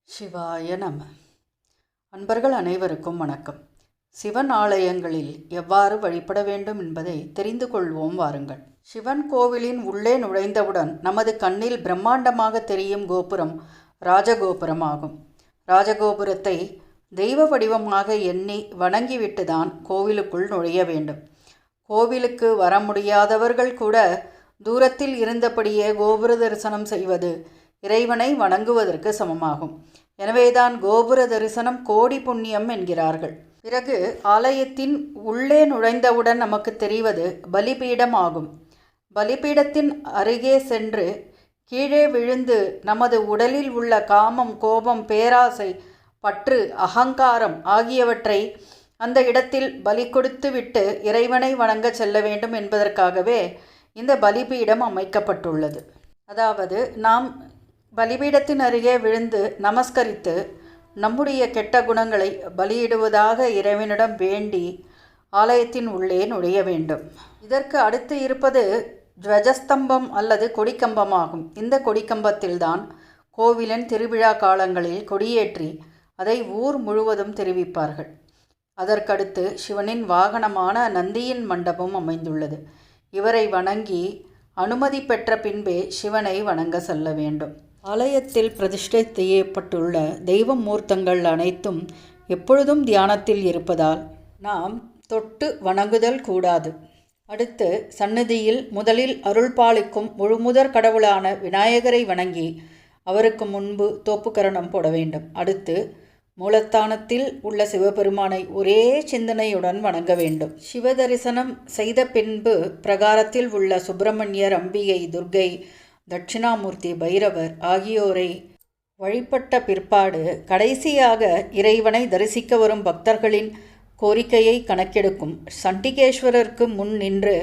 சிவாய நம. அன்பர்கள் அனைவருக்கும் வணக்கம். சிவன் ஆலயங்களில் எவ்வாறு வழிபட வேண்டும் என்பதை தெரிந்து கொள்வோம் வாருங்கள். சிவன் கோவிலின் உள்ளே நுழைந்தவுடன் நமது கண்ணில் பிரம்மாண்டமாக தெரியும் கோபுரம் ராஜகோபுரம் ஆகும். ராஜகோபுரத்தை தெய்வ வடிவமாக எண்ணி வணங்கிவிட்டுதான் கோவிலுக்குள் நுழைய வேண்டும். கோவிலுக்கு வர முடியாதவர்கள் கூட தூரத்தில் இருந்தபடியே கோபுர தரிசனம் செய்வது இறைவனை வணங்குவதற்கு சமமாகும். எனவேதான் கோபுர தரிசனம் கோடி புண்ணியம் என்கிறார்கள். பிறகு ஆலயத்தின் உள்ளே நுழைந்தவுடன் நமக்கு தெரிவது பலிபீடம் ஆகும். பலிபீடத்தின் அருகே சென்று கீழே விழுந்து நமது உடலில் உள்ள காமம், கோபம், பேராசை, பற்று, அகங்காரம் ஆகியவற்றை அந்த இடத்தில் பலி கொடுத்து விட்டு இறைவனை வணங்க செல்ல வேண்டும் என்பதற்காகவே இந்த பலிபீடம் அமைக்கப்பட்டுள்ளது. அதாவது நாம் பலிபீடத்தின் அருகே விழுந்து நமஸ்கரித்து நம்முடைய கெட்ட குணங்களை பலியிடுவதாக இறைவனிடம் வேண்டி ஆலயத்தின் உள்ளே நுழைய வேண்டும். இதற்கு அடுத்து இருப்பது துவஜஸ்தம்பம் அல்லது கொடிக்கம்பமாகும். இந்த கொடிக்கம்பத்தில்தான் கோவிலின் திருவிழா காலங்களில் கொடியேற்றி அதை ஊர் முழுவதும் தெரிவிப்பார்கள். அதற்கடுத்து சிவனின் வாகனமான நந்தியின் மண்டபம் அமைந்துள்ளது. இவரை வணங்கி அனுமதி பெற்ற பின்பே சிவனை வணங்க செல்ல வேண்டும். ஆலயத்தில் பிரதிஷ்டை செய்யப்பட்டுள்ள தெய்வ மூர்த்தங்கள் அனைத்தும் எப்பொழுதும் தியானத்தில் இருப்பதால் நாம் தொட்டு வணங்குதல் கூடாது. அடுத்து சந்நிதியில் முதலில் அருள் பாலிக்கும் முழுமுதற் கடவுளான விநாயகரை வணங்கி அவருக்கு முன்பு தோப்புக்கரணம் போட வேண்டும். அடுத்து மூலஸ்தானத்தில் உள்ள சிவபெருமானை ஒரே சிந்தனையுடன் வணங்க வேண்டும். சிவ தரிசனம் செய்த பின்பு பிரகாரத்தில் உள்ள சுப்பிரமணியர், அம்பிகை, துர்க்கை, தட்சிணாமூர்த்தி, பைரவர் ஆகியோரை வழிபட்ட பிற்பாடு கடைசியாக இறைவனை தரிசிக்க வரும் பக்தர்களின் கோரிக்கையை கணக்கெடுக்கும் சண்டிகேஸ்வரருக்கு முன் நின்று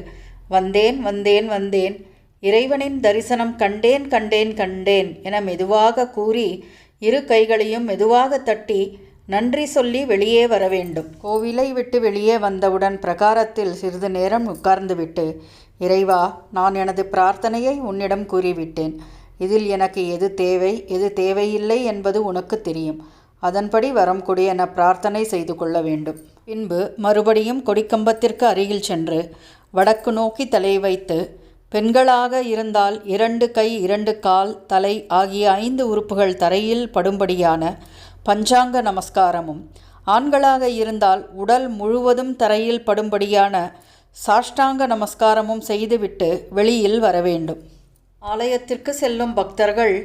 வந்தேன் வந்தேன் வந்தேன், இறைவனின் தரிசனம் கண்டேன் கண்டேன் கண்டேன் என மெதுவாக கூறி இரு கைகளையும் மெதுவாக தட்டி நன்றி சொல்லி வெளியே வர வேண்டும். கோவிலை விட்டு வெளியே வந்தவுடன் பிரகாரத்தில் சிறிது நேரம் உட்கார்ந்துவிட்டு, இறைவா, நான் எனது பிரார்த்தனையை உன்னிடம் கூறிவிட்டேன். இதில் எனக்கு எது தேவை, எது தேவையில்லை என்பது உனக்கு தெரியும். அதன்படி வரம் கொடு என பிரார்த்தனை செய்து கொள்ள வேண்டும். பின்பு மறுபடியும் கொடிக்கம்பத்திற்கு அருகில் சென்று வடக்கு நோக்கி தலை வைத்து, பெண்களாக இருந்தால் 2 கை, 2 கால், தலை ஆகிய 5 உறுப்புகள் தரையில் படும்படியான பஞ்சாங்க நமஸ்காரமும், ஆண்களாக இருந்தால் உடல் முழுவதும் தரையில் படும்படியான சாஷ்டாங்க நமஸ்காரமும் செய்துவிட்டு வெளியில் வர வேண்டும். ஆலயத்திற்கு செல்லும் பக்தர்கள்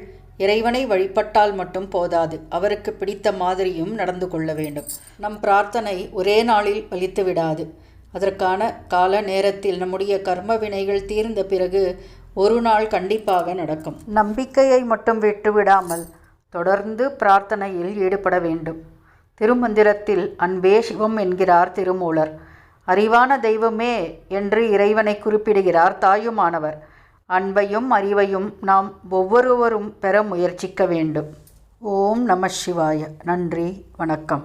இறைவனை வழிபட்டால் மட்டும் போதாது, அவருக்கு பிடித்த மாதிரியும் நடந்து கொள்ள வேண்டும். நம் பிரார்த்தனை ஒரே நாளில் பலித்து விடாது. அதற்கான கால நேரத்தில் நம்முடைய கர்ம வினைகள் தீர்ந்த பிறகு ஒரு நாள் கண்டிப்பாக நடக்கும். நம்பிக்கையை மட்டும் விட்டுவிடாமல் தொடர்ந்து பிரார்த்தனையில் ஈடுபட வேண்டும். திருமந்திரத்தில் அன்பே சிவம் என்கிறார் திருமூலர். அறிவான தெய்வமே என்று இறைவனை குறிப்பிடுகிறார் தாயுமானவர். அன்பையும் அறிவையும் நாம் ஒவ்வொருவரும் பெற முயற்சிக்க வேண்டும். ஓம் நம சிவாய. நன்றி, வணக்கம்.